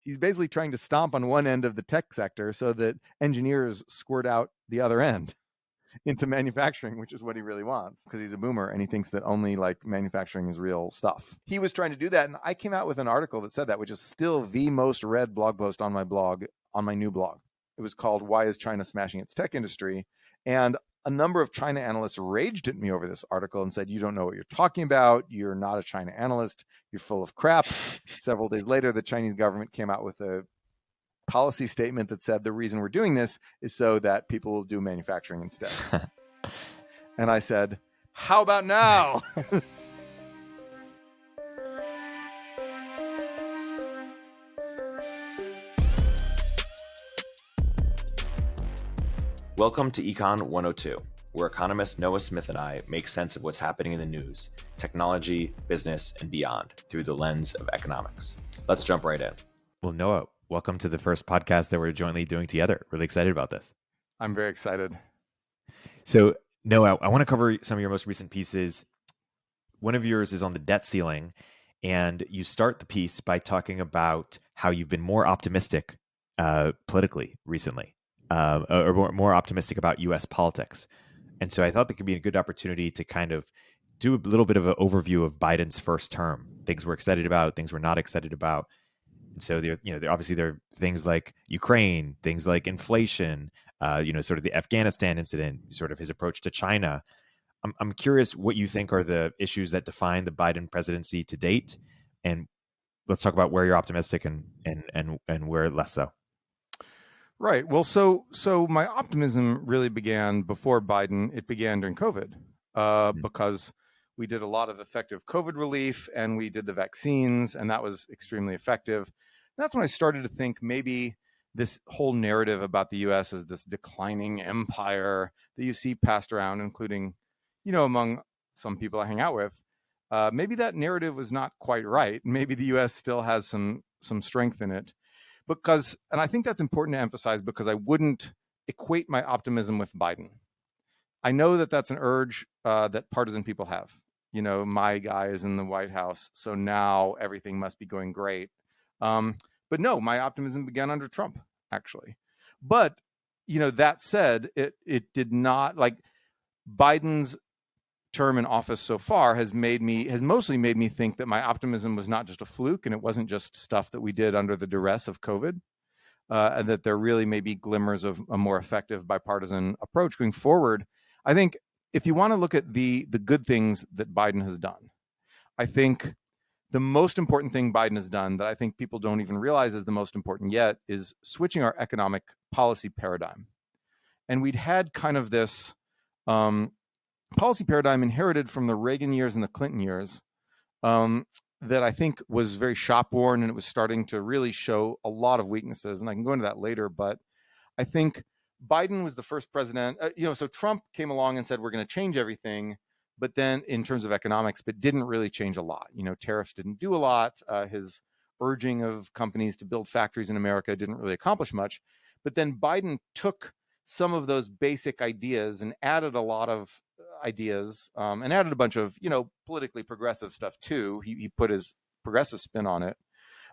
He's basically trying to stomp on one end of the tech sector so that engineers squirt out the other end into manufacturing, which is what he really wants, because he's a boomer and he thinks that only like manufacturing is real stuff. He was trying to do that, and I came out with an article that said that, which is still the most read blog post on my blog, on my new blog. It was called "Why is China Smashing Its Tech Industry?" And a number of China analysts raged at me over this article and said, "You don't know what you're talking about. You're not a China analyst. You're full of crap." Several days later, the Chinese government came out with a policy statement that said the reason we're doing this is so that people will do manufacturing instead. And I said, how about now? Welcome to Econ 102, where economist Noah Smith and I make sense of what's happening in the news, technology, business, and beyond through the lens of economics. Let's jump right in. Well, Noah, welcome to the first podcast that we're jointly doing together. Really excited about this. I'm very excited. So, Noah, I want to cover some of your most recent pieces. One of yours is on the debt ceiling, and you start the piece by talking about how you've been more optimistic politically recently, or more optimistic about U.S. politics. And so I thought that could be a good opportunity to kind of do a little bit of an overview of Biden's first term, things we're excited about, things we're not excited about. And so obviously there are things like Ukraine, things like inflation, sort of the Afghanistan incident, sort of his approach to China. I'm curious what you think are the issues that define the Biden presidency to date, and let's talk about where you're optimistic and where less so. Right. Well, so my optimism really began before Biden. It began during COVID, because we did a lot of effective COVID relief and we did the vaccines, and that was extremely effective. And that's when I started to think maybe this whole narrative about the U.S. as this declining empire that you see passed around, including, among some people I hang out with, maybe that narrative was not quite right. Maybe the U.S. still has some strength in it. And I think that's important to emphasize, because I wouldn't equate my optimism with Biden. I know that that's an urge that partisan people have. My guy is in the White House, so now everything must be going great. But no, my optimism began under Trump, actually. But, that said, it did not, like, Biden's term in office so far has mostly made me think that my optimism was not just a fluke, and it wasn't just stuff that we did under the duress of COVID, and that there really may be glimmers of a more effective bipartisan approach going forward. I think if you want to look at the good things that Biden has done, I think the most important thing Biden has done that I think people don't even realize is the most important yet is switching our economic policy paradigm. And we'd had kind of this policy paradigm inherited from the Reagan years and the Clinton years, that I think was very shop-worn, and it was starting to really show a lot of weaknesses. And I can go into that later, but I think Biden was the first president, so Trump came along and said, we're going to change everything, but then in terms of economics, but didn't really change a lot. Tariffs didn't do a lot. His urging of companies to build factories in America didn't really accomplish much. But then Biden took some of those basic ideas and added a lot of ideas, and added a bunch of, politically progressive stuff too. He put his progressive spin on it.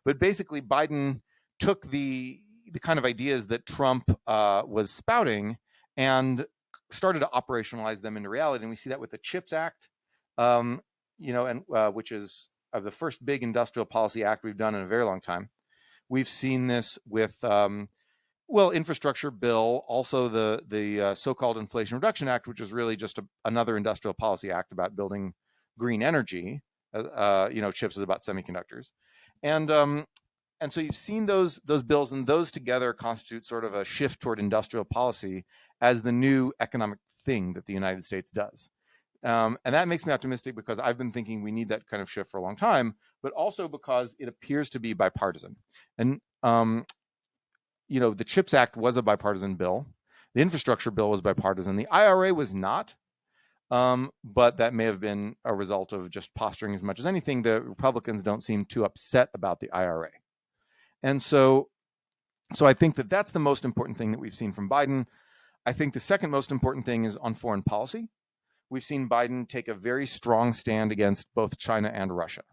But basically, Biden took the kind of ideas that Trump was spouting and started to operationalize them into reality. And we see that with the CHIPS Act, which is the first big industrial policy act we've done in a very long time. We've seen this with infrastructure bill, also the so-called Inflation Reduction Act, which is really just another industrial policy act about building green energy. CHIPS is about semiconductors, and so you've seen those bills, and those together constitute sort of a shift toward industrial policy as the new economic thing that the United States does. And that makes me optimistic, because I've been thinking we need that kind of shift for a long time, but also because it appears to be bipartisan. And the CHIPS Act was a bipartisan bill. The infrastructure bill was bipartisan. The IRA was not, but that may have been a result of just posturing as much as anything. The Republicans don't seem too upset about the IRA. And so I think that that's the most important thing that we've seen from Biden. I think the second most important thing is on foreign policy. We've seen Biden take a very strong stand against both China and Russia.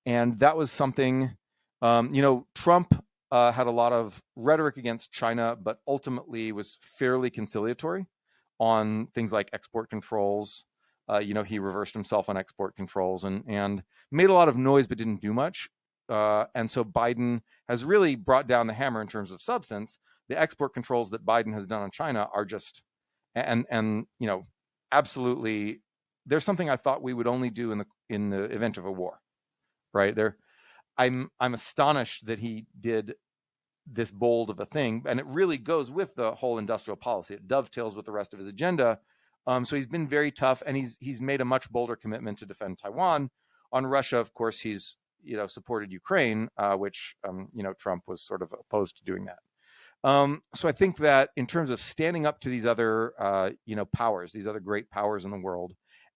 And that was something, Trump had a lot of rhetoric against China, but ultimately was fairly conciliatory on things like export controls. He reversed himself on export controls and made a lot of noise, but didn't do much. And so Biden has really brought down the hammer in terms of substance. The export controls that Biden has done on China are just, and absolutely, there's something I thought we would only do in the event of a war, right? I'm astonished that he did this bold of a thing, and it really goes with the whole industrial policy. It dovetails with the rest of his agenda. So he's been very tough, and he's made a much bolder commitment to defend Taiwan. On Russia, of course, he's supported Ukraine, which Trump was sort of opposed to doing that. So I think that in terms of standing up to these other powers, these other great powers in the world,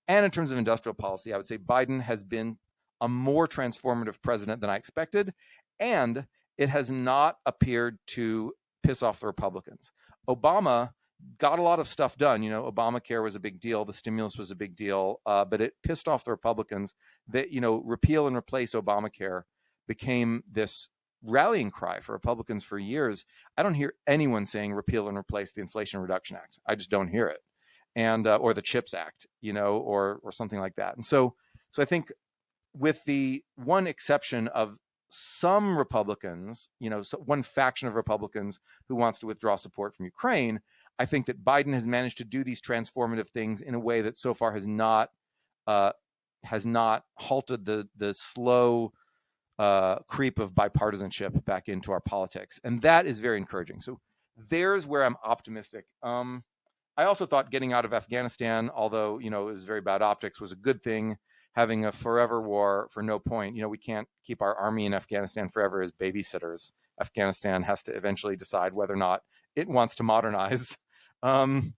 and in terms of industrial policy, I would say Biden has been a more transformative president than I expected, and it has not appeared to piss off the Republicans. Obama got a lot of stuff done. Obamacare was a big deal. The stimulus was a big deal, but it pissed off the Republicans that, repeal and replace Obamacare became this rallying cry for Republicans for years. I don't hear anyone saying repeal and replace the Inflation Reduction Act. I just don't hear it. And, or the CHIPS Act, or something like that. And so I think with the one exception of some Republicans, one faction of Republicans who wants to withdraw support from Ukraine, I think that Biden has managed to do these transformative things in a way that so far has not halted the slow creep of bipartisanship back into our politics, and that is very encouraging. So there's where I'm optimistic. I also thought getting out of Afghanistan, although it was very bad optics, was a good thing. Having a forever war for no point. We can't keep our army in Afghanistan forever as babysitters. Afghanistan has to eventually decide whether or not it wants to modernize. In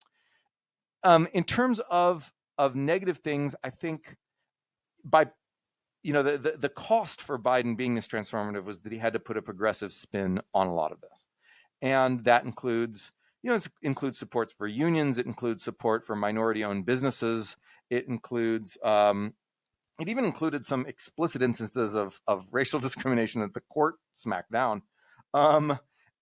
terms of negative things, I think the cost for Biden being this transformative was that he had to put a progressive spin on a lot of this, and that includes it includes supports for unions, it includes support for minority-owned businesses, it includes it even included some explicit instances of racial discrimination that the court smacked down. But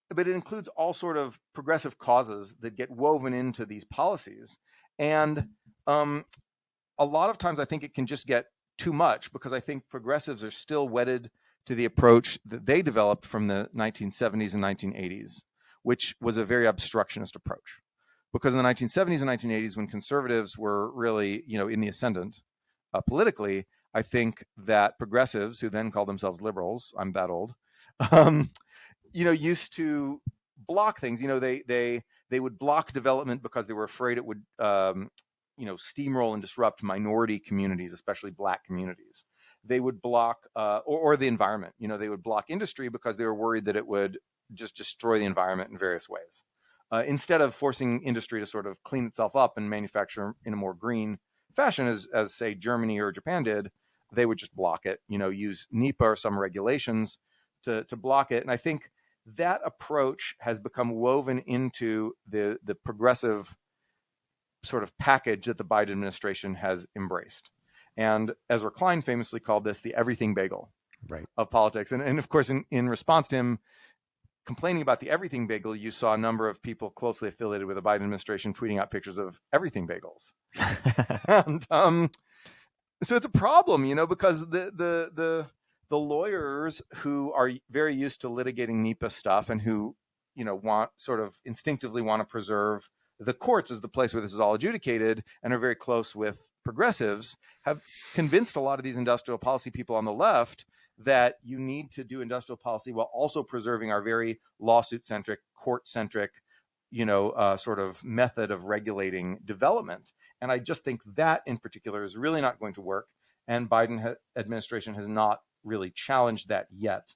it includes all sort of progressive causes that get woven into these policies. And a lot of times I think it can just get too much, because I think progressives are still wedded to the approach that they developed from the 1970s and 1980s, which was a very obstructionist approach. Because in the 1970s and 1980s, when conservatives were really, in the ascendant, politically, I think that progressives, who then called themselves liberals, I'm that old, used to block things. They would block development because they were afraid it would, steamroll and disrupt minority communities, especially Black communities. They would block, or the environment. They would block industry because they were worried that it would just destroy the environment in various ways. Instead of forcing industry to sort of clean itself up and manufacture in a more green fashion, as say Germany or Japan did, they would just block it, use NEPA or some regulations to block it. And I think that approach has become woven into the progressive sort of package that the Biden administration has embraced. And Ezra Klein famously called this the everything bagel of politics. And of course, in response to him complaining about the everything bagel, you saw a number of people closely affiliated with the Biden administration tweeting out pictures of everything bagels. And so it's a problem, because the lawyers who are very used to litigating NEPA stuff and who, want sort of instinctively want to preserve the courts as the place where this is all adjudicated and are very close with progressives, have convinced a lot of these industrial policy people on the left that you need to do industrial policy while also preserving our very lawsuit-centric, court-centric, sort of method of regulating development. And I just think that in particular is really not going to work. And Biden administration has not really challenged that yet.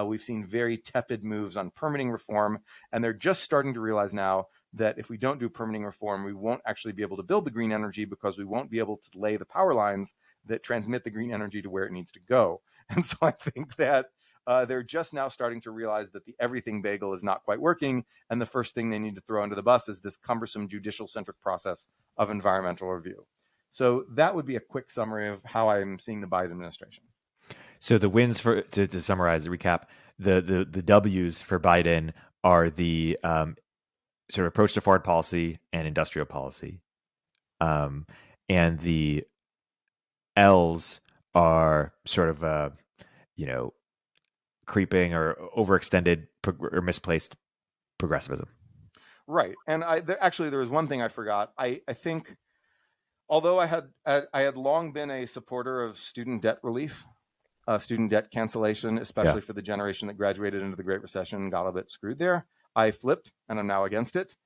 We've seen very tepid moves on permitting reform, and they're just starting to realize now that if we don't do permitting reform, we won't actually be able to build the green energy, because we won't be able to lay the power lines that transmit the green energy to where it needs to go. And so I think that they're just now starting to realize that the everything bagel is not quite working. And the first thing they need to throw under the bus is this cumbersome judicial-centric process of environmental review. So that would be a quick summary of how I'm seeing the Biden administration. So the wins, to summarize, the recap, the W's for Biden are the sort of approach to foreign policy and industrial policy, and the L's are sort of creeping or overextended or misplaced progressivism. Right. And actually, there was one thing I forgot. I think, although I had long been a supporter of student debt relief, student debt cancellation, especially for the generation that graduated into the Great Recession and got a bit screwed there, I flipped and I'm now against it.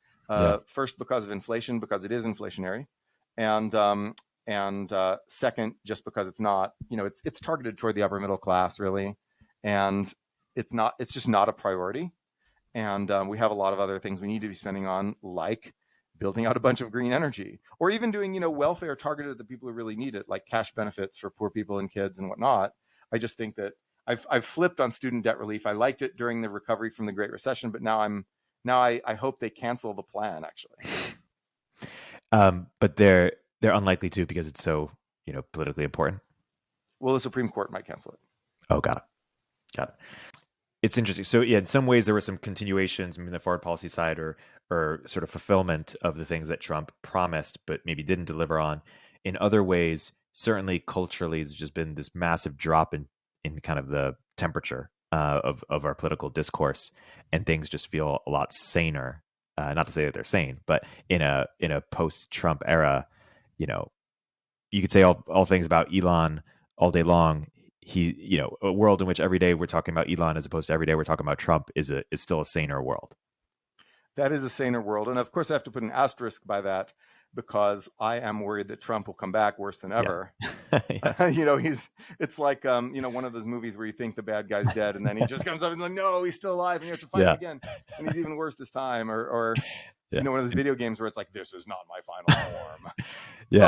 First, because of inflation, because it is inflationary, and second, just because it's not, it's targeted toward the upper middle class, really, and it's just not a priority. And we have a lot of other things we need to be spending on, like building out a bunch of green energy, or even doing, welfare targeted at the people who really need it, like cash benefits for poor people and kids and whatnot. I just think that I've flipped on student debt relief. I liked it during the recovery from the Great Recession, but now I hope they cancel the plan, actually. But they're unlikely to, because it's so politically important. Well, the Supreme Court might cancel it. Oh, got it. It's interesting. So yeah, in some ways there were some continuations, the foreign policy side, or sort of fulfillment of the things that Trump promised but maybe didn't deliver on. In other ways, certainly culturally, there's just been this massive drop in kind of the temperature of our political discourse, and things just feel a lot saner. Not to say that they're sane, but in a post-Trump era, you could say all things about Elon all day long. A world in which every day we're talking about Elon as opposed to every day we're talking about Trump is still a saner world. That is a saner world. And of course, I have to put an asterisk by that, because I am worried that Trump will come back worse than ever. It's like, one of those movies where you think the bad guy's dead, and then he just comes up and like, no, he's still alive, and you have to fight him again. And he's even worse this time. Or one of those video games where it's like, this is not my final form.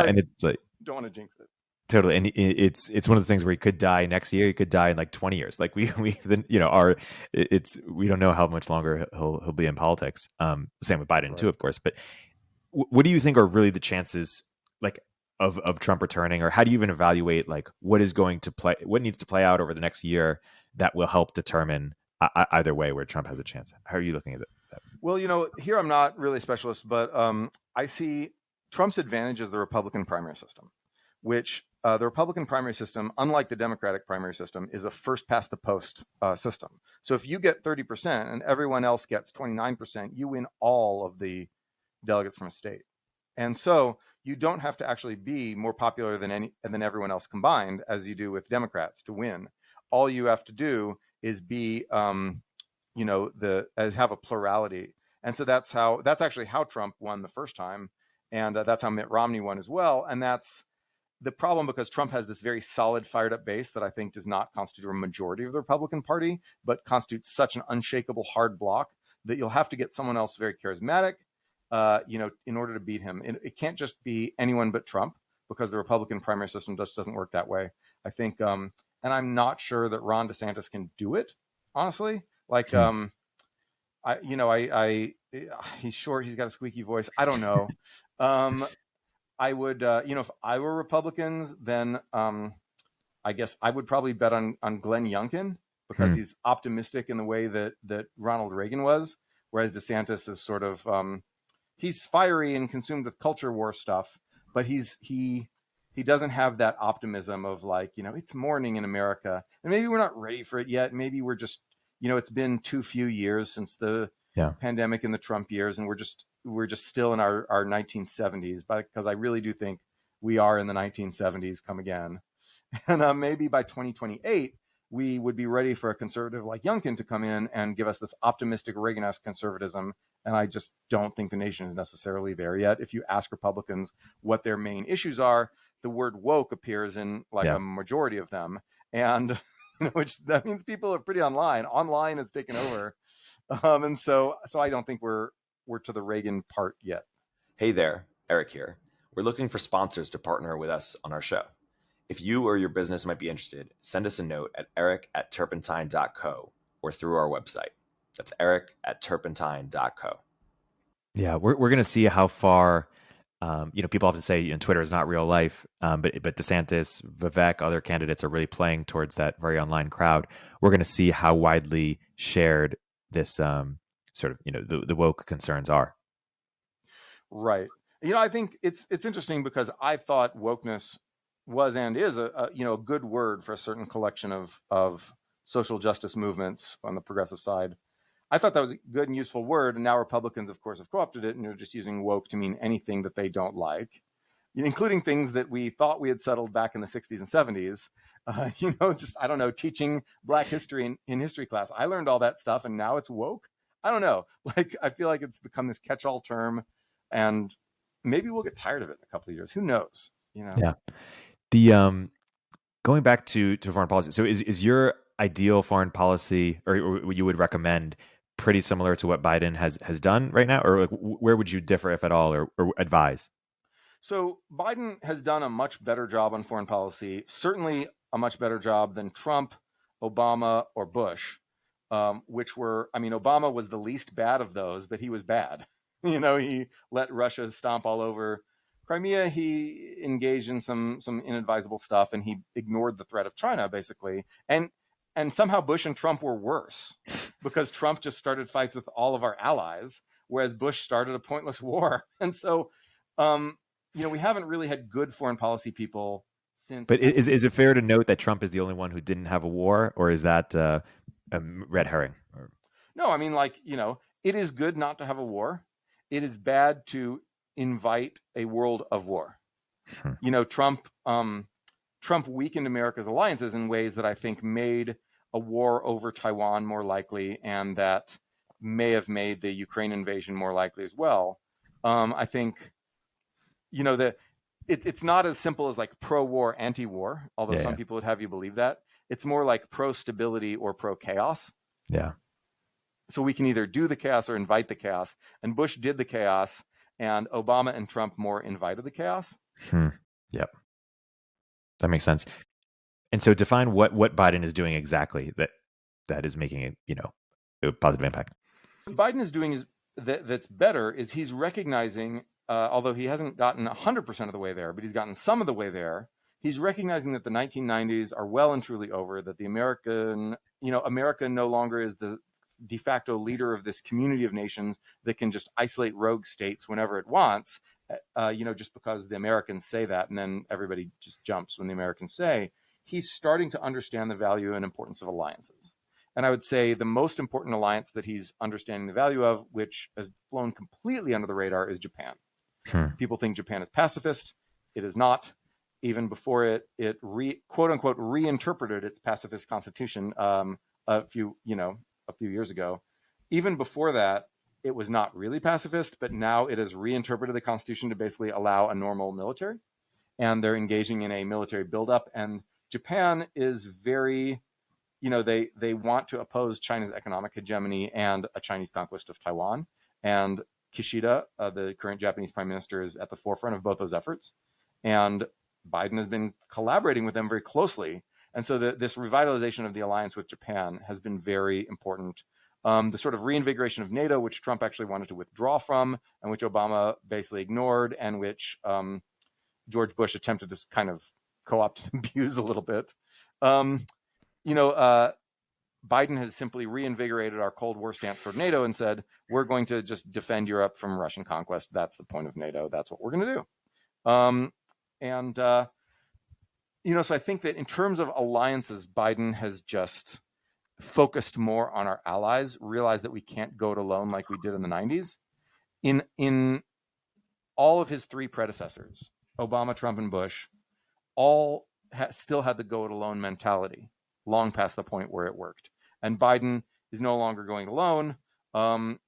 And it's like, don't want to jinx it. Totally. And it's one of those things where he could die next year. He could die in like 20 years. Like we don't know how much longer he'll be in politics. Same with Biden too, of course. But what do you think are really the chances, like, of Trump returning, or how do you even evaluate like what needs to play out over the next year that will help determine either way where Trump has a chance? How are you looking at that? Well, here I'm not really a specialist, but I see Trump's advantage as the Republican primary system, which the Republican primary system, unlike the Democratic primary system, is a first past the post system. So if you get 30% and everyone else gets 29%, you win all of the delegates from a state. And so you don't have to actually be more popular than everyone else combined, as you do with Democrats, to win. All you have to do is be, have a plurality. And so that's actually how Trump won the first time. And that's how Mitt Romney won as well. And that's the problem, because Trump has this very solid, fired up base that I think does not constitute a majority of the Republican Party, but constitutes such an unshakable hard block that you'll have to get someone else very charismatic, in order to beat him. It can't just be anyone but Trump, because the Republican primary system just doesn't work that way. I think, and I'm not sure that Ron DeSantis can do it, honestly. Like, he's short, he's got a squeaky voice. I don't know. I would, if I were Republicans, then I guess I would probably bet on Glenn Youngkin, because he's optimistic in the way that Ronald Reagan was, whereas DeSantis is sort of, he's fiery and consumed with culture war stuff, but he doesn't have that optimism of like, it's morning in America, and maybe we're not ready for it yet. Maybe we're just, it's been too few years since the pandemic in the Trump years, and we're just still in our 1970s, because I really do think we are in the 1970s come again. And maybe by 2028, we would be ready for a conservative like Youngkin to come in and give us this optimistic Reagan-esque conservatism. And I just don't think the nation is necessarily there yet. If you ask Republicans what their main issues are, the word woke appears in like a majority of them. And which that means people are pretty online. Online has taken over. And so I don't think we're to the Reagan part yet. Hey there, Erik here. We're looking for sponsors to partner with us on our show. If you or your business might be interested, send us a note at eric@turpentine.co or through our website. That's eric@turpentine.co. Yeah, we're going to see how far People often say Twitter is not real life, but DeSantis, Vivek, other candidates are really playing towards that very online crowd. We're going to see how widely shared this sort of the woke concerns are. Right. I think it's interesting because I thought wokeness was and is a good word for a certain collection of social justice movements on the progressive side. I thought that was a good and useful word, and now Republicans, of course, have co-opted it, and they're just using woke to mean anything that they don't like, including things that we thought we had settled back in the 60s and 70s. Just, I don't know, teaching Black history in history class. I learned all that stuff, and now it's woke. I don't know. Like, I feel like it's become this catch-all term, and maybe we'll get tired of it in a couple of years. Who knows? Yeah. The going back to foreign policy. So is your ideal foreign policy, or what you would recommend, pretty similar to what Biden has done right now, or like where would you differ, if at all, or advise? So Biden has done a much better job on foreign policy, certainly a much better job than Trump, Obama, or Bush, Obama was the least bad of those, but he was bad. He let Russia stomp all over Crimea. He engaged in some inadvisable stuff, and he ignored the threat of China, basically. And somehow Bush and Trump were worse because Trump just started fights with all of our allies, whereas Bush started a pointless war. And so, we haven't really had good foreign policy people since. But is it fair to note that Trump is the only one who didn't have a war, or is that a red herring? No, it is good not to have a war. It is bad to invite a world of war. Trump weakened America's alliances in ways that I think made a war over Taiwan more likely, and that may have made the Ukraine invasion more likely as well. I think, it's not as simple as like pro-war, anti-war, although some people would have you believe that. It's more like pro-stability or pro-chaos. Yeah. So we can either do the chaos or invite the chaos. And Bush did the chaos, and Obama and Trump more invited the chaos. Yep. That makes sense. And so define what Biden is doing exactly that is making it, a positive impact. What Biden is doing that's better is he's recognizing, although he hasn't gotten 100% of the way there, but he's gotten some of the way there. He's recognizing that the 1990s are well and truly over, that the America no longer is the de facto leader of this community of nations that can just isolate rogue states whenever it wants, just because the Americans say that, and then everybody just jumps when the Americans say. He's starting to understand the value and importance of alliances. And I would say the most important alliance that he's understanding the value of, which has flown completely under the radar, is Japan. People think Japan is pacifist. It is not. Even before it quote unquote reinterpreted its pacifist constitution a few years ago. Even before that, it was not really pacifist, but now it has reinterpreted the Constitution to basically allow a normal military, and they're engaging in a military buildup. And Japan is very, they want to oppose China's economic hegemony and a Chinese conquest of Taiwan. And Kishida, the current Japanese prime minister, is at the forefront of both those efforts. And Biden has been collaborating with them very closely. And so this revitalization of the alliance with Japan has been very important. The sort of reinvigoration of NATO, which Trump actually wanted to withdraw from, and which Obama basically ignored, and which George Bush attempted to kind of co-opt and abuse a little bit. Biden has simply reinvigorated our Cold War stance toward NATO and said, we're going to just defend Europe from Russian conquest. That's the point of NATO. That's what we're going to do. So I think that in terms of alliances, Biden has just focused more on our allies, realized that we can't go it alone like we did in the 90s. In all of his three predecessors, Obama, Trump, and Bush, all still had the go it alone mentality, long past the point where it worked. And Biden is no longer going alone. And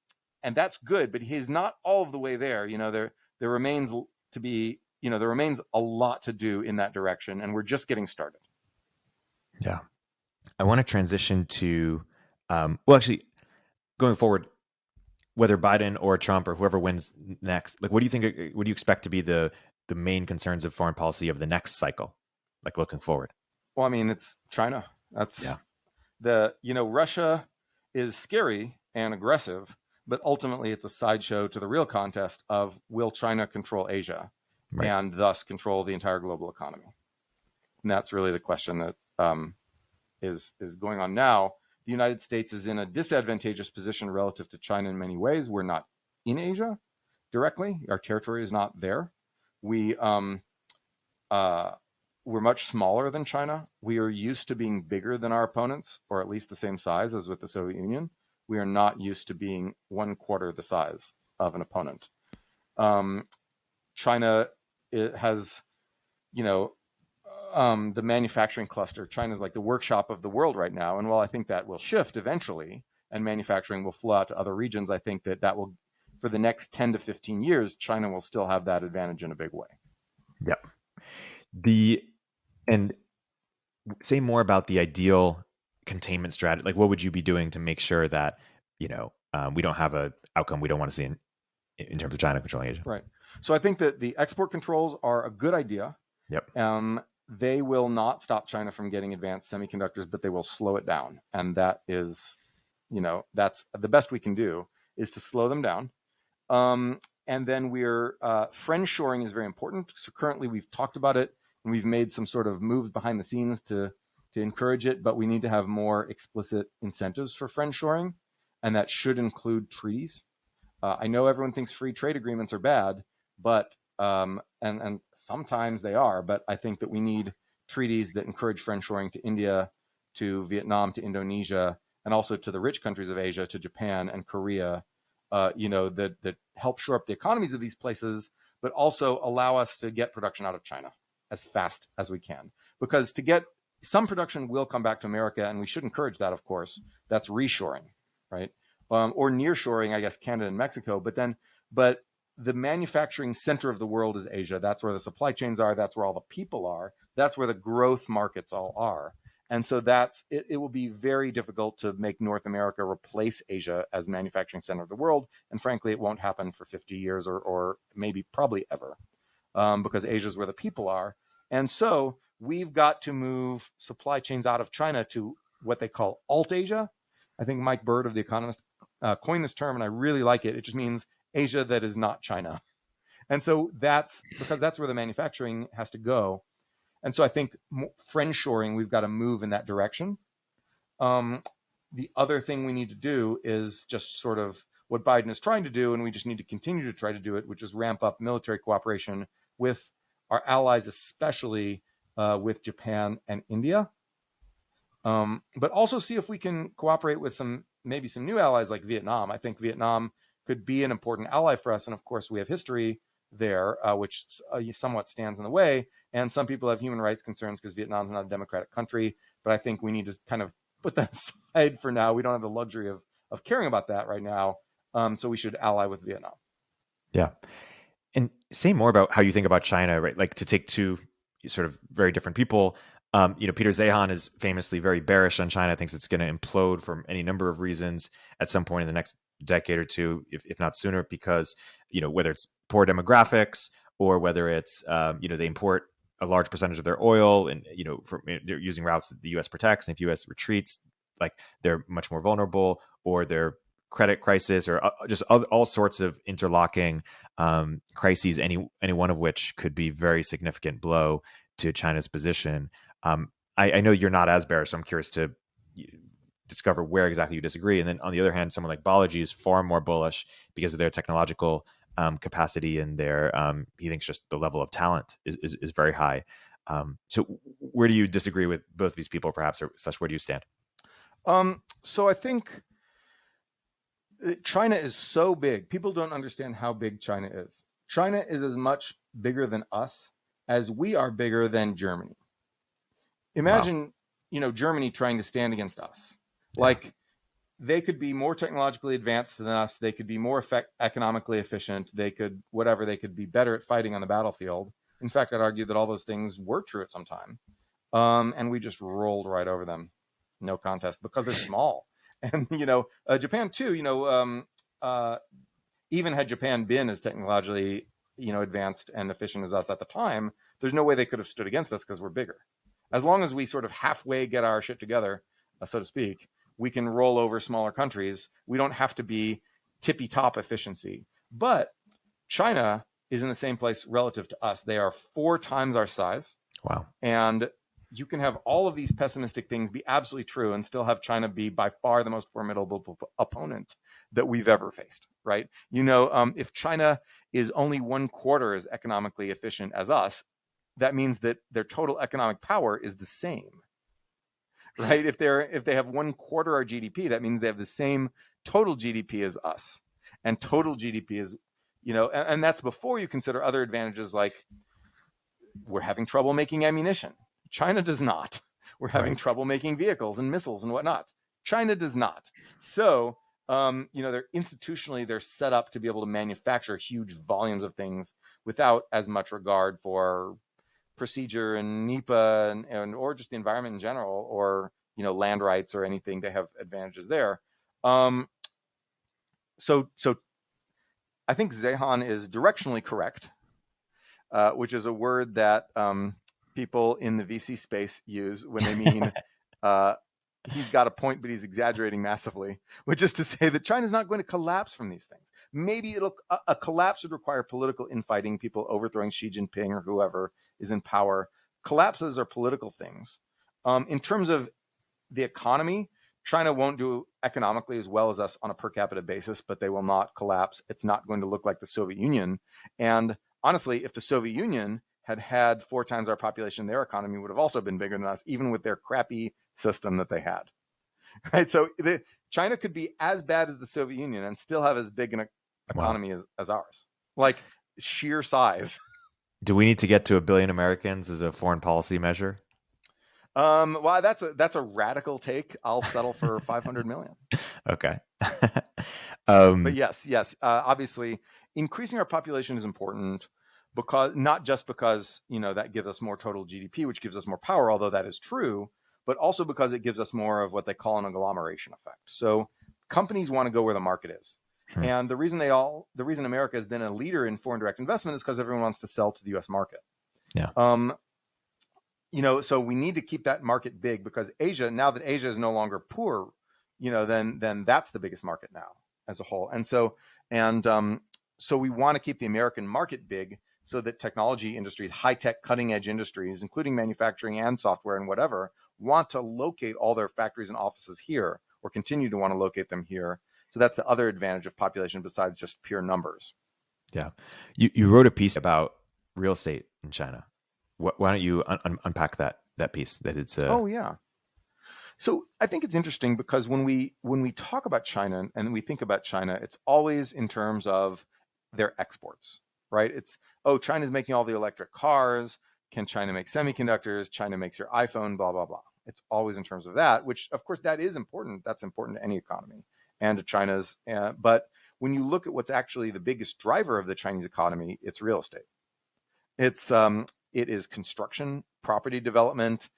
that's good, but he's not all of the way there. There remains to be, there remains a lot to do in that direction, and we're just getting started. Yeah. I want to transition to, actually, going forward, whether Biden or Trump or whoever wins next, like, what do you expect to be the main concerns of foreign policy of the next cycle, like looking forward? Well, it's China. Russia is scary and aggressive, but ultimately it's a sideshow to the real contest of, will China control Asia, Right. and thus control the entire global economy? And that's really the question that is going on now. The United States is in a disadvantageous position relative to China in many ways. We're not in Asia directly. Our territory is not there. We're much smaller than China. We are used to being bigger than our opponents, or at least the same size as with the Soviet Union. We are not used to being 1/4 the size of an opponent. China, it has, the manufacturing cluster. China's like the workshop of the world right now. And while I think that will shift eventually and manufacturing will flow out to other regions, I think that will, for the next 10 to 15 years, China will still have that advantage in a big way. Yep. And say more about the ideal containment strategy. Like, what would you be doing to make sure that, we don't have a outcome we don't want to see in terms of China controlling Asia? Right. So I think that the export controls are a good idea. Yep. They will not stop China from getting advanced semiconductors, but they will slow it down. And that is, that's the best we can do, is to slow them down. And then friendshoring is very important. So currently we've talked about it and we've made some sort of moves behind the scenes to encourage it, but we need to have more explicit incentives for friendshoring. And that should include treaties. I know everyone thinks free trade agreements are bad, but and sometimes they are, but I think that we need treaties that encourage friendshoring to India, to Vietnam, to Indonesia, and also to the rich countries of Asia, to Japan and Korea, that help shore up the economies of these places, but also allow us to get production out of China as fast as we can. Because to get some production will come back to America, and we should encourage that, of course. That's reshoring, right? Or nearshoring, I guess, Canada and Mexico. But the manufacturing center of the world is Asia. That's where the supply chains are. That's where all the people are. That's where the growth markets all are. And so it will be very difficult to make North America replace Asia as manufacturing center of the world. And frankly, it won't happen for 50 years or maybe probably ever, because Asia is where the people are. And so we've got to move supply chains out of China to what they call alt-Asia. I think Mike Bird of The Economist coined this term, and I really like it. It just means Asia that is not China. And so that's because that's where the manufacturing has to go. And so I think friendshoring, we've got to move in that direction. The other thing we need to do is just sort of what Biden is trying to do, and we just need to continue to try to do it, which is ramp up military cooperation with our allies, especially with Japan and India. But also see if we can cooperate with maybe some new allies like Vietnam. I think Vietnam could be an important ally for us. And of course, we have history there, which somewhat stands in the way. And some people have human rights concerns because Vietnam is not a democratic country. But I think we need to kind of put that aside for now. We don't have the luxury of caring about that right now. So we should ally with Vietnam. Yeah. And say more about how you think about China, right? Like, to take two sort of very different people. Peter Zeihan is famously very bearish on China, thinks it's going to implode for any number of reasons at some point in the next decade or two, if not sooner, because, whether it's poor demographics or whether it's, they import a large percentage of their oil and, they're using routes that the U.S. protects. And if U.S. retreats, like, they're much more vulnerable, or their credit crisis, or just all sorts of interlocking crises, any one of which could be very significant blow to China's position. I know you're not as bearish, so I'm curious to discover where exactly you disagree. And then on the other hand, someone like Balaji is far more bullish because of their technological capacity, and he thinks just the level of talent is very high. So where do you disagree with both of these people, perhaps, or where do you stand? So I think China is so big. People don't understand how big China is. China is as much bigger than us as we are bigger than Germany. Imagine, Germany trying to stand against us. Yeah. Like, they could be more technologically advanced than us. They could be more economically efficient. They could be better at fighting on the battlefield. In fact, I'd argue that all those things were true at some time. And we just rolled right over them. No contest, because they're small. And, Japan too, even had Japan been as technologically, advanced and efficient as us at the time, there's no way they could have stood against us because we're bigger. As long as we sort of halfway get our shit together, so to speak, we can roll over smaller countries. We don't have to be tippy top efficiency. But China is in the same place relative to us. They are 4 times our size. Wow. And you can have all of these pessimistic things be absolutely true and still have China be by far the most formidable opponent that we've ever faced, right? If China is only 1/4 as economically efficient as us, that means that their total economic power is the same, right? If they have 1/4 our GDP, that means they have the same total GDP as us. And total GDP is, and that's before you consider other advantages like we're having trouble making ammunition. China does not. We're having trouble making vehicles and missiles and whatnot. China does not. So, they're institutionally, they're set up to be able to manufacture huge volumes of things without as much regard for procedure and NEPA and or just the environment in general, or land rights or anything. They have advantages there. So I think Zehan is directionally correct, which is a word that people in the VC space use when they mean he's got a point, but he's exaggerating massively, which is to say that China's not going to collapse from these things. Maybe a collapse would require political infighting, people overthrowing Xi Jinping or whoever is in power. Collapses are political things. In terms of the economy, China won't do economically as well as us on a per capita basis, but they will not collapse. It's not going to look like the Soviet Union. And honestly, if the Soviet Union had 4 times our population, their economy would have also been bigger than us, even with their crappy system that they had. Right? So China could be as bad as the Soviet Union and still have as big an economy as ours, like sheer size. Do we need to get to 1 billion Americans as a foreign policy measure? Well, that's a radical take. I'll settle for 500 million. Okay. But yes. Obviously, increasing our population is important, because not just because that gives us more total GDP, which gives us more power, although that is true, but also because it gives us more of what they call an agglomeration effect. So companies want to go where the market is. And the reason America has been a leader in foreign direct investment is because everyone wants to sell to the US market. Yeah. So we need to keep that market big, because Asia, now that Asia is no longer poor, then that's the biggest market now as a whole. And so we want to keep the American market big, so that technology industries, high-tech, cutting-edge industries, including manufacturing and software and whatever, want to locate all their factories and offices here, or continue to want to locate them here. So that's the other advantage of population besides just pure numbers. Yeah. You wrote a piece about real estate in China. Why don't you unpack that piece? That it's Oh yeah. So I think it's interesting, because when we talk about China and we think about China, it's always in terms of their exports, right? It's, China's making all the electric cars. Can China make semiconductors? China makes your iPhone, blah, blah, blah. It's always in terms of that, which of course that is important. That's important to any economy and to China's. But when you look at what's actually the biggest driver of the Chinese economy, it's real estate. It is construction, property development,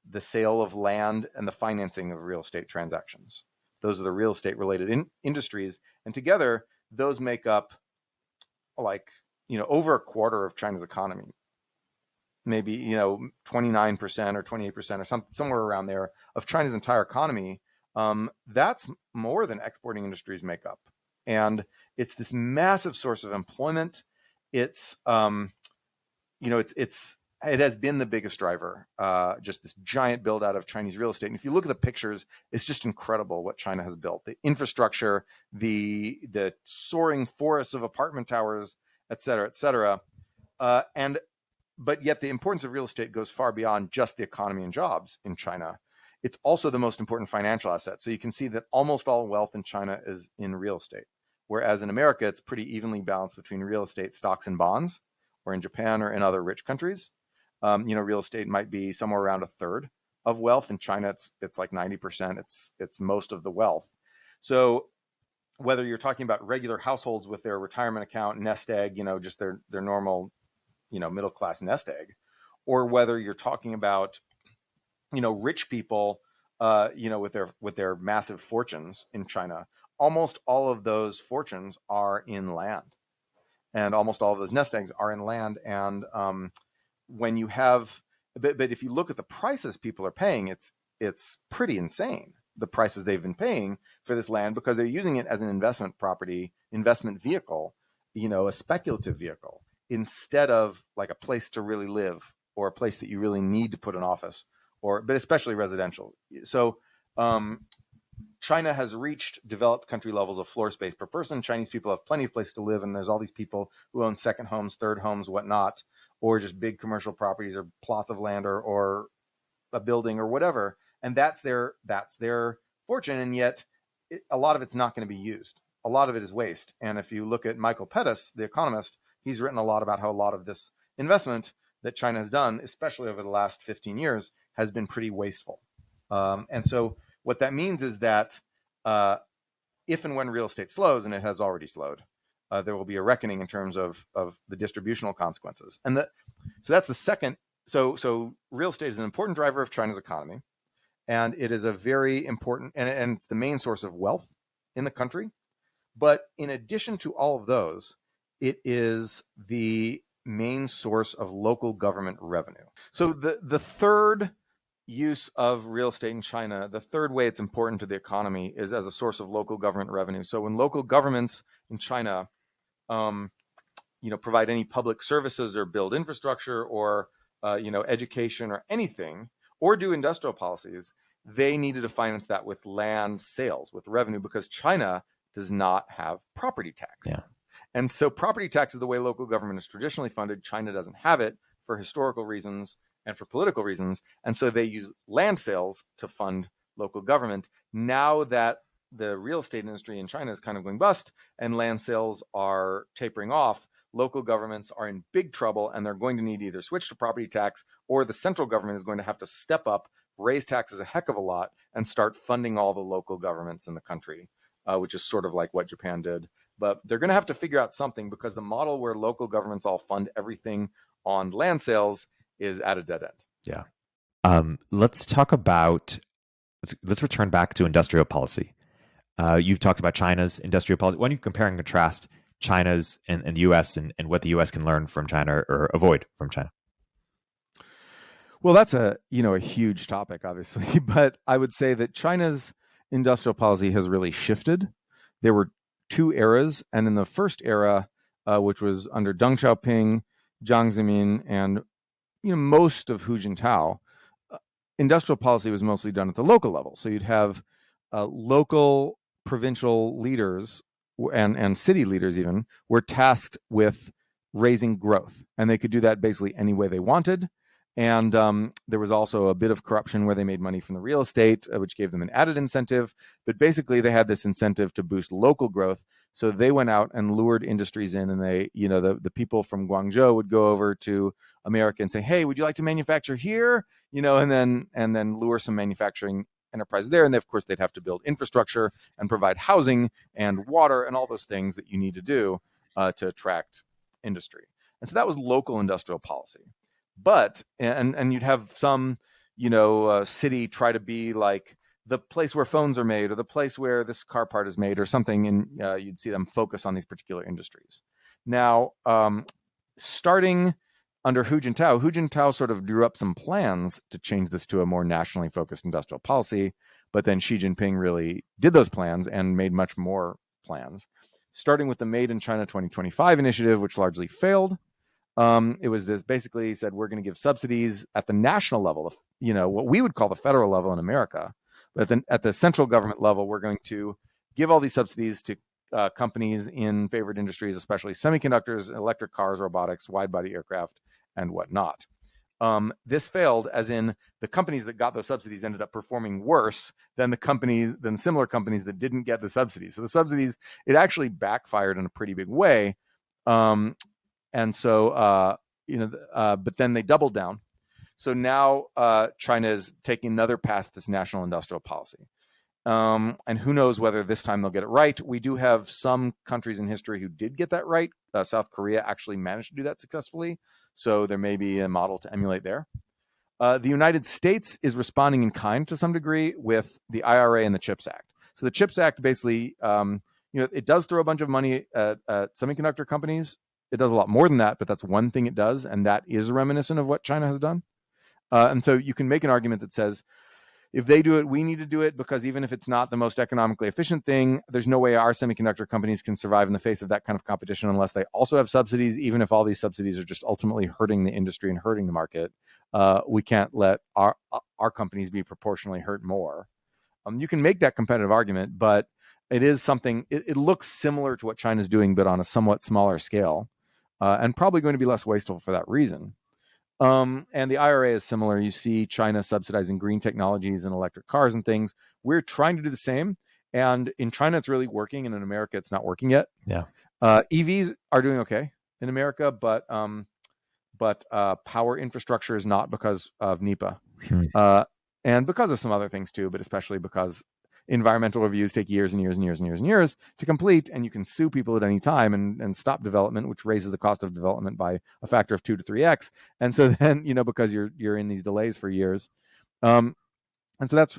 the sale of land, and the financing of real estate transactions. Those are the real estate related industries. And together, those make up over 1/4 of China's economy. Maybe, 29% or 28% or somewhere around there of China's entire economy. That's more than exporting industries make up. And it's this massive source of employment. It has been the biggest driver, just this giant build out of Chinese real estate. And if you look at the pictures, it's just incredible what China has built. The infrastructure, the soaring forests of apartment towers, et cetera, et cetera. But yet the importance of real estate goes far beyond just the economy and jobs in China. It's also the most important financial asset. So you can see that almost all wealth in China is in real estate. Whereas in America, it's pretty evenly balanced between real estate, stocks, and bonds, or in Japan or in other rich countries. Real estate might be somewhere around 1/3 of wealth. In China, it's like 90%. It's most of the wealth. So whether you're talking about regular households with their retirement account, nest egg, just their normal, middle-class nest egg, or whether you're talking about, rich people, with their massive fortunes in China, almost all of those fortunes are in land. And almost all of those nest eggs are in land. And when you have, but if you look at the prices people are paying, it's pretty insane. the prices they've been paying for this land because they're using it as an investment property, investment vehicle, a speculative vehicle, instead of like a place to really live or a place that you really need to put an office, but especially residential. So China has reached developed country levels of floor space per person. Chinese people have plenty of place to live, and there's all these people who own second homes, third homes, whatnot, or just big commercial properties or plots of land or a building or whatever, and that's their fortune. And yet, a lot of it's not going to be used. A lot of it is waste. And if you look at Michael Pettis, the economist, he's written a lot about how a lot of this investment that China has done, especially over the last 15 years, has been pretty wasteful. And so what that means is that if and when real estate slows, and it has already slowed, there will be a reckoning in terms of the distributional consequences. And so that's the second. So real estate is an important driver of China's economy, and it is a very important, and it's the main source of wealth in the country. But in addition to all of those, it is the main source of local government revenue. So the third use of real estate in China, the third way it's important to the economy, is as a source of local government revenue. So when local governments in China, provide any public services or build infrastructure or education or anything, or do industrial policies, they needed to finance that with land sales, with revenue, because China does not have property tax. Yeah. And so property tax is the way local government is traditionally funded. China doesn't have it for historical reasons and for political reasons. And so they use land sales to fund local government. Now that the real estate industry in China is kind of going bust and land sales are tapering off, local governments are in big trouble, and they're going to need to either switch to property tax, or the central government is going to have to step up, raise taxes a heck of a lot, and start funding all the local governments in the country, which is sort of like what Japan did. But they're going to have to figure out something, because the model where local governments all fund everything on land sales is at a dead end. Yeah. Let's return back to industrial policy. You've talked about China's industrial policy. Why don't you compare and contrast China's and the U.S. and what the U.S. can learn from China or avoid from China? Well, that's a huge topic, obviously, but I would say that China's industrial policy has really shifted. There were two eras, and in the first era, which was under Deng Xiaoping, Jiang Zemin, and most of Hu Jintao, industrial policy was mostly done at the local level. So you'd have local provincial leaders and city leaders even were tasked with raising growth, and they could do that basically any way they wanted. And there was also a bit of corruption where they made money from the real estate, which gave them an added incentive. But basically, they had this incentive to boost local growth. So they went out and lured industries in, and they, the people from Guangzhou would go over to America and say, "Hey, would you like to manufacture here?" And then lure some manufacturing enterprise there. And of course, they'd have to build infrastructure and provide housing and water and all those things that you need to do to attract industry. And so that was local industrial policy. But and you'd have some city try to be like the place where phones are made, or the place where this car part is made, or something, and you'd see them focus on these particular industries. Now, starting under Hu Jintao sort of drew up some plans to change this to a more nationally focused industrial policy, but then Xi Jinping really did those plans and made much more plans, starting with the Made in China 2025 initiative, which largely failed. It was this basically said, we're going to give subsidies at the national level, what we would call the federal level in America. But then at the central government level, we're going to give all these subsidies to companies in favored industries, especially semiconductors, electric cars, robotics, wide-body aircraft, and whatnot. This failed, as in the companies that got those subsidies ended up performing worse than similar companies that didn't get the subsidies. So the subsidies, it actually backfired in a pretty big way. And so, but then they doubled down. So now China is taking another pass at this national industrial policy. And who knows whether this time they'll get it right. We do have some countries in history who did get that right. South Korea actually managed to do that successfully. So there may be a model to emulate there. The United States is responding in kind to some degree with the IRA and the CHIPS Act. So the CHIPS Act basically, it does throw a bunch of money at semiconductor companies. It does a lot more than that, but that's one thing it does, and that is reminiscent of what China has done. And so you can make an argument that says if they do it, we need to do it, because even if it's not the most economically efficient thing, there's no way our semiconductor companies can survive in the face of that kind of competition unless they also have subsidies, even if all these subsidies are just ultimately hurting the industry and hurting the market. We can't let our companies be proportionally hurt more. You can make that competitive argument, but it is something, it looks similar to what China's doing, but on a somewhat smaller scale, and probably going to be less wasteful for that reason. And the IRA is similar. You see China subsidizing green technologies and electric cars and things. We're trying to do the same. And in China, it's really working. And in America, it's not working yet. Yeah. EVs are doing okay in America, but power infrastructure is not, because of NEPA. And because of some other things too, but especially because environmental reviews take years and years and years and years and years to complete, and you can sue people at any time and stop development, which raises the cost of development by a factor of 2 to 3x. And so then, because you're in these delays for years, and so that's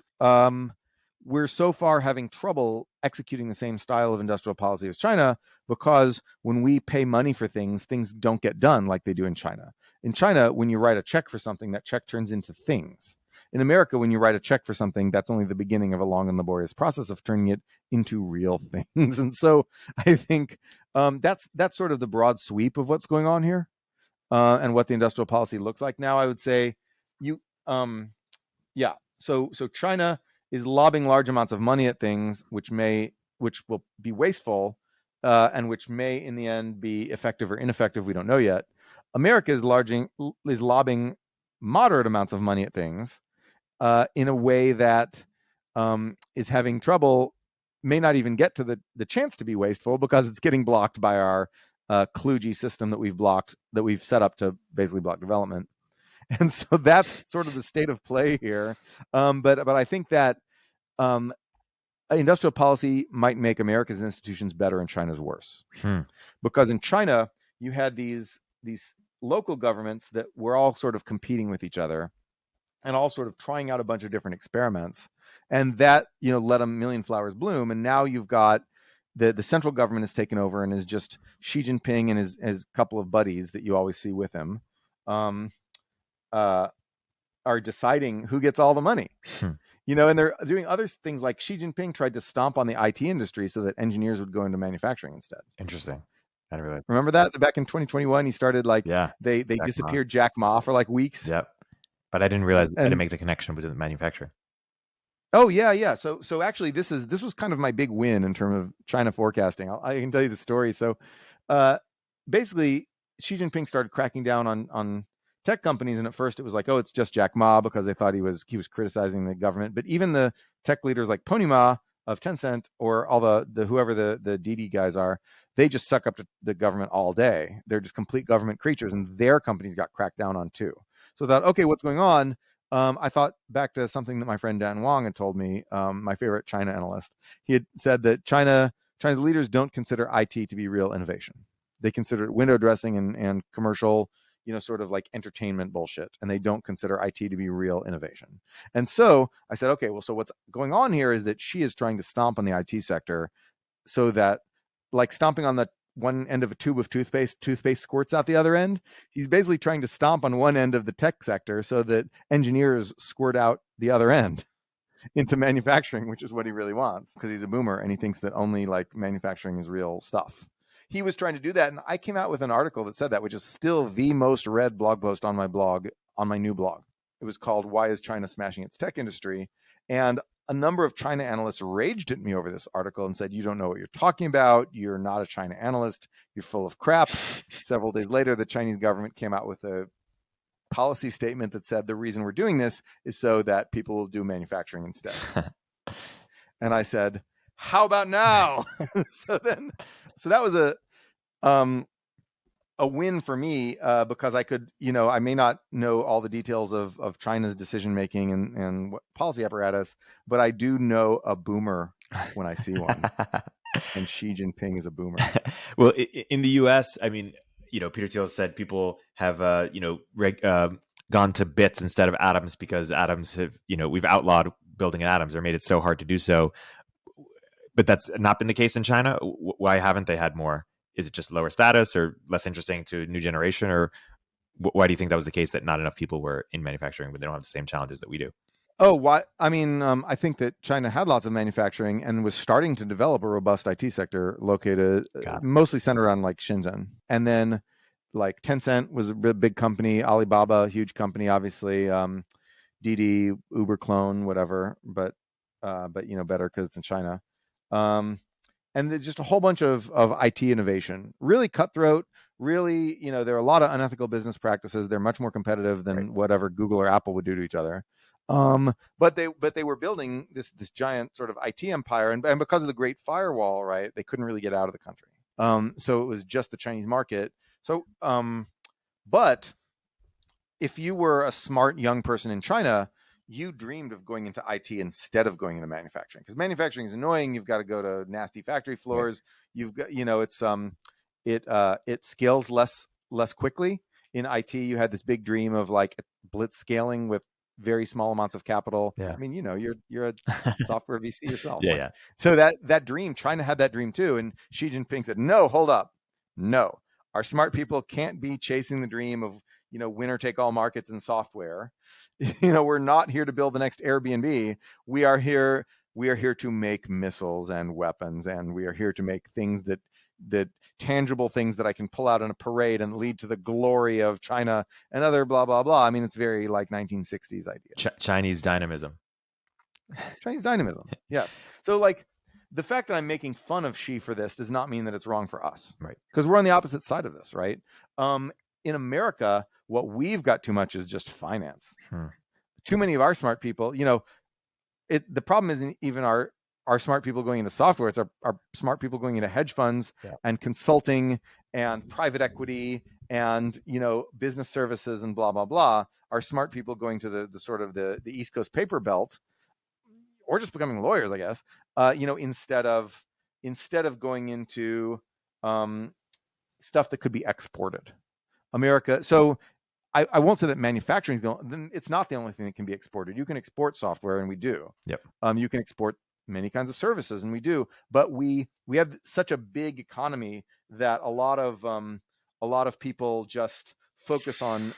we're so far having trouble executing the same style of industrial policy as China, because when we pay money for things don't get done like they do in China. In China, when you write a check for something, that check turns into things. In America, when you write a check for something, that's only the beginning of a long and laborious process of turning it into real things. And so I think that's sort of the broad sweep of what's going on here, and what the industrial policy looks like now. I would say So China is lobbing large amounts of money at things which will be wasteful, and which may in the end be effective or ineffective. We don't know yet. America is lobbing moderate amounts of money at things, in a way that is having trouble, may not even get to the chance to be wasteful, because it's getting blocked by our kludgy system that we've set up to basically block development. And so that's sort of the state of play here. But I think that industrial policy might make America's institutions better and China's worse. Because in China, you had these local governments that were all sort of competing with each other, and all sort of trying out a bunch of different experiments, and that let a million flowers bloom. And now you've got the central government has taken over, and is just Xi Jinping and his couple of buddies that you always see with him, are deciding who gets all the money. And they're doing other things, like Xi Jinping tried to stomp on the IT industry so that engineers would go into manufacturing instead. Interesting. I didn't really remember that back in 2021. He started they Jack disappeared Jack Ma for like weeks. Yep. But I didn't realize I didn't make the connection with the manufacturer. Oh yeah. So actually, this was kind of my big win in terms of China forecasting. I can tell you the story. So basically, Xi Jinping started cracking down on tech companies, and at first it was like, oh, it's just Jack Ma, because they thought he was criticizing the government. But even the tech leaders like Pony Ma of Tencent, or all the whoever the Didi guys are, they just suck up to the government all day. They're just complete government creatures, and their companies got cracked down on too. So I thought, okay, what's going on? I thought back to something that my friend Dan Wang had told me, my favorite China analyst. He had said that China's leaders don't consider IT to be real innovation. They consider it window dressing and commercial, sort of like entertainment bullshit. And they don't consider IT to be real innovation. And so I said, okay, well, so what's going on here is that she is trying to stomp on the IT sector, so that, like stomping on the one end of a tube of toothpaste squirts out the other end. He's basically trying to stomp on one end of the tech sector so that engineers squirt out the other end into manufacturing, which is what he really wants, because he's a boomer and he thinks that only like manufacturing is real stuff. He was trying to do that, and I came out with an article that said that, which is still the most read blog post on my blog, on my new blog. It was called "Why is China Smashing Its Tech Industry?" And a number of China analysts raged at me over this article and said, you don't know what you're talking about. You're not a China analyst. You're full of crap. Several days later, the Chinese government came out with a policy statement that said the reason we're doing this is so that people will do manufacturing instead. And I said, how about now? So that was a win for me, because I could, I may not know all the details of China's decision making and what policy apparatus, but I do know a boomer when I see one. And Xi Jinping is a boomer. Well, in the U.S., I mean, Peter Thiel said people have, gone to bits instead of atoms, because atoms have, we've outlawed building atoms or made it so hard to do so. But that's not been the case in China. Why haven't they had more? Is it just lower status or less interesting to a new generation? Or why do you think that was the case, that not enough people were in manufacturing, but they don't have the same challenges that we do? Oh, why? I mean, I think that China had lots of manufacturing and was starting to develop a robust IT sector located Got it. mostly centered on like Shenzhen. And then like Tencent was a big company, Alibaba, huge company, obviously, Didi, Uber clone, whatever, but better because it's in China. Um, and just a whole bunch of IT innovation, really cutthroat. Really, there are a lot of unethical business practices. They're much more competitive Right. than whatever Google or Apple would do to each other. But they were building this giant sort of IT empire, and because of the Great Firewall, right, they couldn't really get out of the country. So it was just the Chinese market. So, but if you were a smart young person in China, you dreamed of going into IT instead of going into manufacturing, because manufacturing is annoying. You've got to go to nasty factory floors. Right. You've got, it scales less quickly. In IT, you had this big dream of like blitz scaling with very small amounts of capital. Yeah. I mean, you're a software VC yourself. Yeah, like, yeah. So that dream, China had that dream too, and Xi Jinping said, "No, hold up, no, our smart people can't be chasing the dream of winner take all markets in software. We're not here to build the next Airbnb. We are here to make missiles and weapons, and we are here to make things that tangible things that I can pull out in a parade and lead to the glory of China and other blah blah blah." I mean, it's very like 1960s idea. Chinese dynamism. Chinese dynamism. Yes. So like the fact that I'm making fun of Xi for this does not mean that it's wrong for us. Right. Because we're on the opposite side of this, right? In America, what we've got too much is just finance. Too many of our smart people, the problem isn't even our smart people going into software. It's our smart people going into hedge funds and consulting and private equity and business services and blah blah blah. Our smart people going to the sort of the East Coast paper belt, or just becoming lawyers, I guess. Instead of going into stuff that could be exported. America. So I won't say that manufacturing it's not the only thing that can be exported. You can export software, and we do. Yep. You can export many kinds of services, and we do. But we have such a big economy that a lot of people just focus on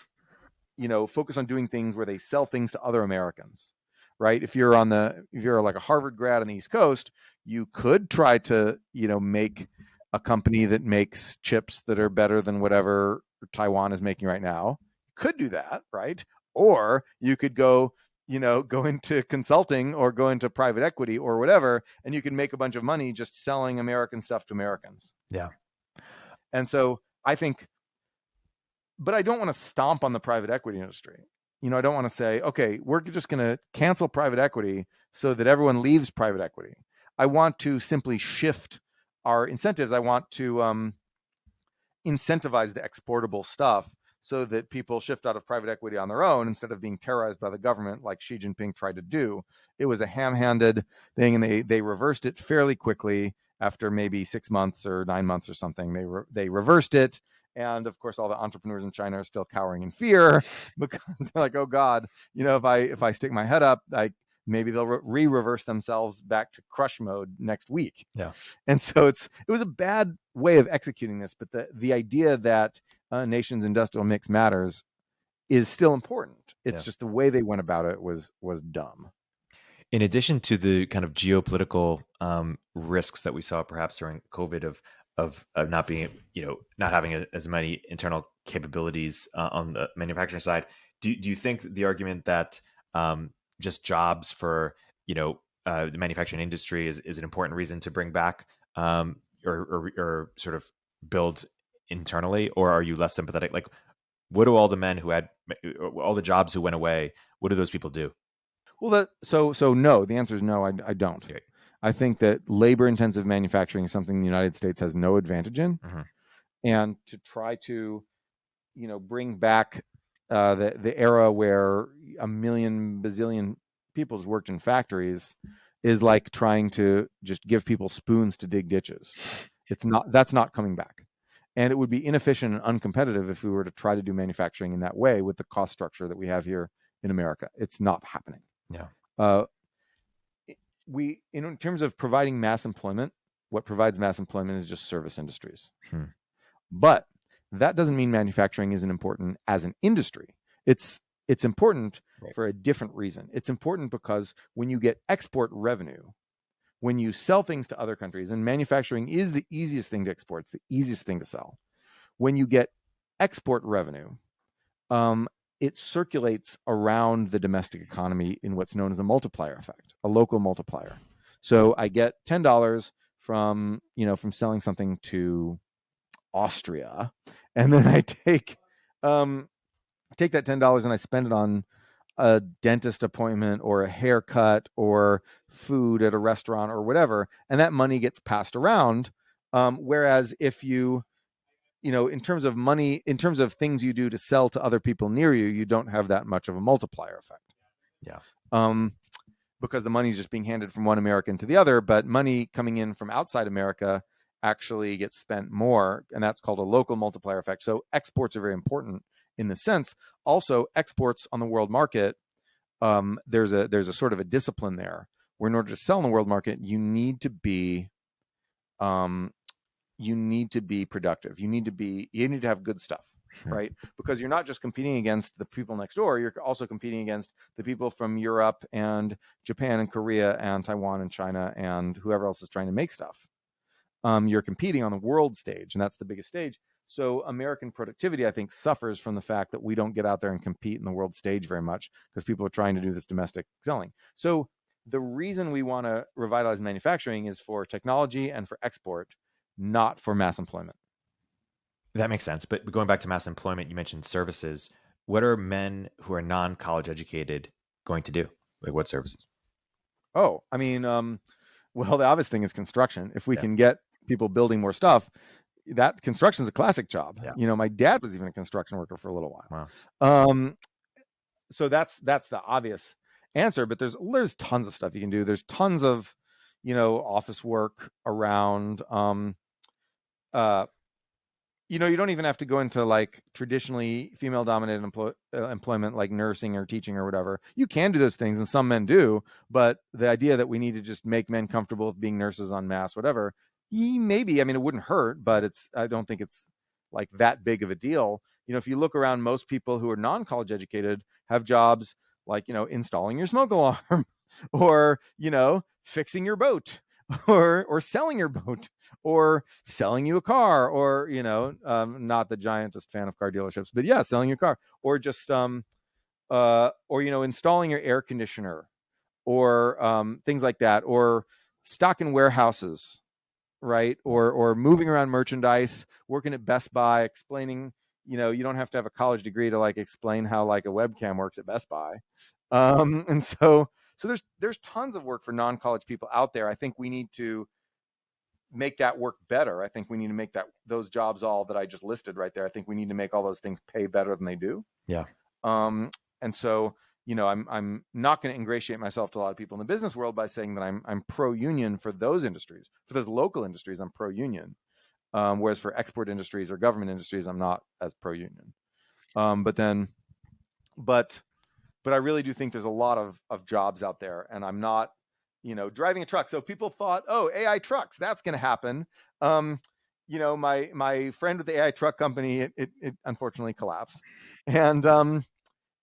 doing things where they sell things to other Americans, right? If you're like a Harvard grad on the East Coast, you could try to make a company that makes chips that are better than whatever Taiwan is making right now. You could do that, right? Or you could go into consulting or go into private equity or whatever, and you can make a bunch of money just selling American stuff to Americans. Yeah. And so I think, but I don't want to stomp on the private equity industry. I don't want to say, okay, we're just going to cancel private equity so that everyone leaves private equity. I want to simply shift our incentives. I want to incentivize the exportable stuff so that people shift out of private equity on their own instead of being terrorized by the government like Xi Jinping tried to do. It was a ham-handed thing, and they reversed it fairly quickly after maybe 6 months or 9 months or something. They reversed it. And of course, all the entrepreneurs in China are still cowering in fear because they're like, "Oh God, if I stick my head up, maybe they'll reverse themselves back to crush mode next week." Yeah. And so it was a bad way of executing this, but the idea that a nation's industrial mix matters is still important. It's just the way they went about it was dumb. In addition to the kind of geopolitical risks that we saw perhaps during COVID of not being, not having as many internal capabilities on the manufacturing side, do you think the argument that just jobs for the manufacturing industry is an important reason to bring back or sort of build internally, or are you less sympathetic? Like, what do all the men who had all the jobs who went away, what do those people do? Well, so no. The answer is no. I don't. Okay. I think that labor-intensive manufacturing is something the United States has no advantage in, and to try to, bring back the era where a million bazillion people worked in factories is like trying to just give people spoons to dig ditches. That's not coming back, and it would be inefficient and uncompetitive if we were to try to do manufacturing in that way with the cost structure that we have here in America. It's not happening. Yeah. In terms of providing mass employment, what provides mass employment is just service industries. But that doesn't mean manufacturing isn't important as an industry. It's it's important Right. for a different reason. It's important because when you get export revenue, when you sell things to other countries, and manufacturing is the easiest thing to export, it's the easiest thing to sell. When you get export revenue, it circulates around the domestic economy in what's known as a multiplier effect, a local multiplier. So I get $10 from selling something to Austria, and then I take that $10 and I spend it on a dentist appointment or a haircut or food at a restaurant or whatever, and that money gets passed around. Whereas if in terms of money, in terms of things you do to sell to other people near you, you don't have that much of a multiplier effect. Yeah. Because the money is just being handed from one American to the other, but money coming in from outside America actually gets spent more, and that's called a local multiplier effect. So exports are very important in this sense. Also, exports on the world market, there's a sort of a discipline there where in order to sell in the world market, you need to be productive. You need to have good stuff, right? Because you're not just competing against the people next door, you're also competing against the people from Europe and Japan and Korea and Taiwan and China and whoever else is trying to make stuff. You're competing on the world stage, and that's the biggest stage. So American productivity, I think, suffers from the fact that we don't get out there and compete in the world stage very much because people are trying to do this domestic selling. So the reason we want to revitalize manufacturing is for technology and for export, not for mass employment. That makes sense. But going back to mass employment, you mentioned services. What are men who are non-college educated going to do? Like what services? Oh, I mean, well, the obvious thing is construction. If we can get people building more stuff, that construction is a classic job. Yeah. My dad was even a construction worker for a little while. Wow. So that's the obvious answer, but there's tons of stuff you can do. There's tons of, office work around. You don't even have to go into like traditionally female dominated employment like nursing or teaching or whatever. You can do those things, and some men do, but the idea that we need to just make men comfortable with being nurses en masse, whatever, maybe, I mean, it wouldn't hurt, but I don't think it's like that big of a deal. If you look around, most people who are non-college educated have jobs like, installing your smoke alarm or, fixing your boat or selling your boat or selling you a car or, not the giantest fan of car dealerships, but yeah, selling your car or just, installing your air conditioner or things like that, or stock in warehouses, right? Or moving around merchandise, working at Best Buy, explaining, you don't have to have a college degree to like explain how like a webcam works at Best Buy. And so there's tons of work for non-college people out there. I think we need to make that work better. I think we need to make those jobs all that I just listed right there. I think we need to make all those things pay better than they do. Yeah. And so, I'm not going to ingratiate myself to a lot of people in the business world by saying that I'm pro-union for those industries. For those local industries, I'm pro-union. Whereas for export industries or government industries, I'm not as pro-union. But I really do think there's a lot of jobs out there, and I'm not, driving a truck. So people thought, oh, AI trucks, that's going to happen. My friend with the AI truck company, it unfortunately collapsed, and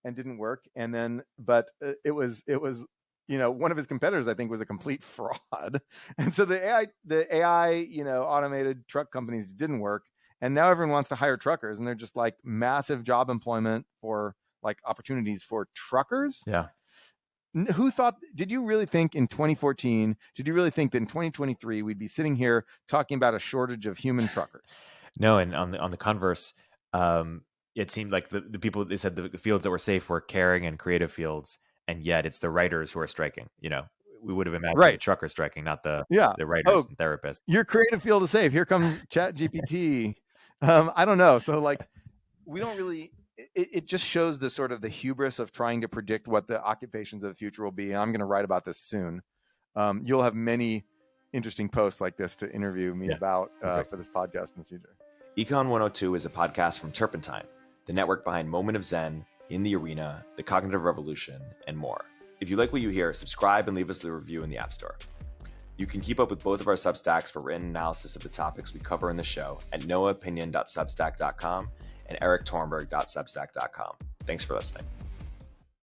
didn't work. And then, but it was, one of his competitors, I think, was a complete fraud. And so the AI, automated truck companies didn't work. And now everyone wants to hire truckers, and they're just like massive job employment for like opportunities for truckers. Yeah. Did you really think in 2014, did you really think that in 2023, we'd be sitting here talking about a shortage of human truckers? No. And on the converse, it seemed like the people, they said the fields that were safe were caring and creative fields. And yet it's the writers who are striking. We would have imagined the truckers striking, not the writers and therapists. Your creative field is safe. Here comes ChatGPT. I don't know. So like, we don't really, it just shows the sort of the hubris of trying to predict what the occupations of the future will be. And I'm going to write about this soon. You'll have many interesting posts like this to interview me about for this podcast in the future. Econ 102 is a podcast from Turpentine, the network behind Moment of Zen, In the Arena, The Cognitive Revolution, and more. If you like what you hear, subscribe and leave us a review in the App Store. You can keep up with both of our Substacks for written analysis of the topics we cover in the show at noahopinion.substack.com and eriktorenberg.substack.com. Thanks for listening.